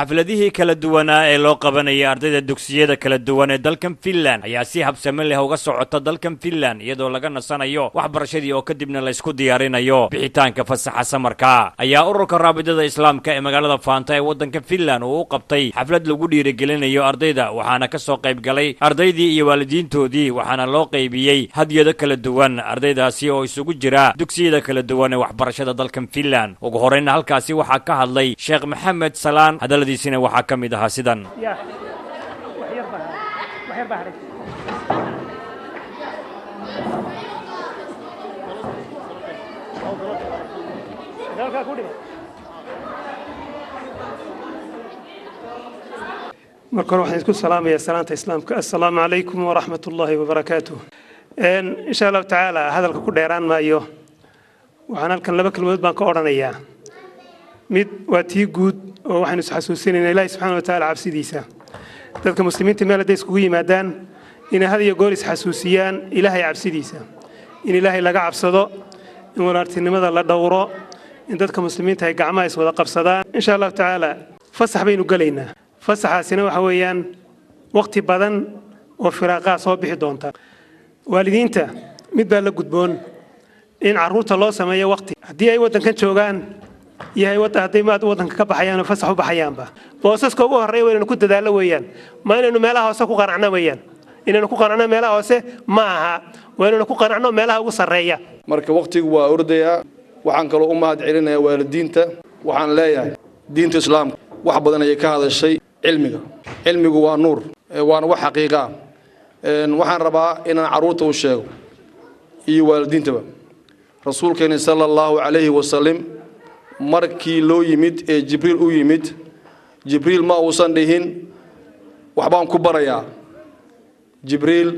xafladihii kala duwanaa ee loo qabanayay ardayda dugsiyada kala duwan ee dalkan Finland ayaa si habsami leh uga socota dalkan Finland iyadoo laga nasanayo waxbarashadii oo kadibna la isku diyaarinayo bixitaanka fasaxa samarka ayaa ururka raabidada islaamka ee magaalada Faanta ee wadanka Finland uu qabtay xaflad lagu dhiirigelinayo ardayda waxaana ka soo qayb galay ardaydii iyo waalidiintoodii waxaana loo qaybiyay hadiyado kala duwan ardaydaasi oo isugu jira dugsiyada kala duwan ee waxbarashada dalkan Finland ugu horreyn halkaasi waxa ka hadlay Sheekh Maxamed Salaan hadaladiisina waxa ka mid ahaa sidan marka waxaan isku salaamayaa salaanta islaamka assalaamu alaykum wa rahmatullahi wa barakatuh insha Allah ta'ala hadalka ku dheeraan maayo waxaan halkan laba kalmood baan ka oranayaa mid waa tii guud oo waxaan is xasuusinaynaa Ilaahay subhanahu wa ta'ala cabsidiisa dadka muslimiinta meel ay isku yimaadaan in had iyo goor is xasuusiyaan Ilaahay cabsidiisa in Ilaahay laga cabsado in walaartinimada la dhowro in dadka muslimiinta ay gacmaha is wada qabsadaan insha Allah ta'ala fasax baynu galeynaa fasaxaasina waxa weeyaan waqti badan oo firaaqaa soo bixi doonta waalidiinta mid baa la gudboon in caruurta loo sameeyo waqti hadii ay wadankan joogaan yahay haday maad wadanka ka baxayaan fasax u baxayaanba boosaska ugu horeeya inaynu ku dadaalo weeyaan ma inaynu meelaha hoose ku qanacno weeyaan inaynu ku qanacno meelaha hoose ma aha inaynu ku qanacno meelaha ugu sareeya marka waqtigu waa ordaya waxaan kale u mahad celinayaa waalidiinta waxaan leeyahay diinta islaamka wax badan ay ka hadashay cilmigu waa nuur waana wax xaqiiqo ah waxaan rabaa inaan caruurta u sheego iyo waalidiintaba rasuulkeena sallallahu alayhi wasallam markii loo yimid ee Jibriil u yimid Jibriil ma uusan dhihin waxbaan ku barayaa Jibriil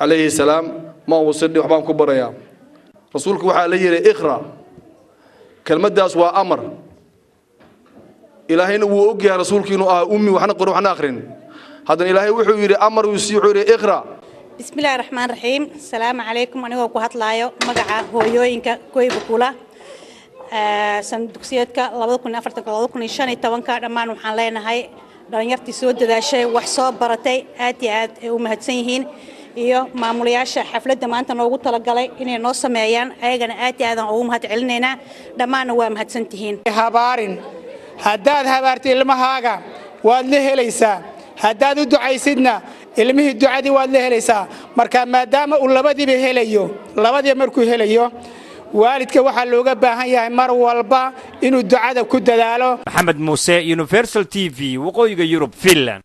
alayhi salaam ma uusan dhihin waxbaan ku barayaa rasuulku waxa la yiri iqra kelmadaas waa amar ilaahayna wuu ogyahay rasuulku inuu ah ummi waxna qoro waxna akhrin hadan ilaahay wuxuu yiri amar uu sii xuri iqra bismillaahir rahmaanir rahiim salaamu alaykum anigoo ku hadlaayo magaca hooyooyinka Koyba Kula sanduuqsiyadka 2014-2015 dhammaan waxaan leenahay dhalinyartii soo dadaashay wax soo baratay aad iyo aad u mahadsan yihiin iyo maamulayaasha xafladda maanta noogu talagalay inay noo sameeyaan ayagana aad iyo aad ugu mahad celinaynaa dhammaan waa mahadsan tihiin habaarin haddaad habaarto ilmahaaga waad la helaysaa haddaad u ducaysidna ilmihii ducadii waad la helaysaa marka maadaama uu labadiiba markuu helayo waalidka waxa looga baahan yahay mar walba inuu ducada ku dadaalo Maxamed Muuse Universal TV waqooyiga Yurub Finland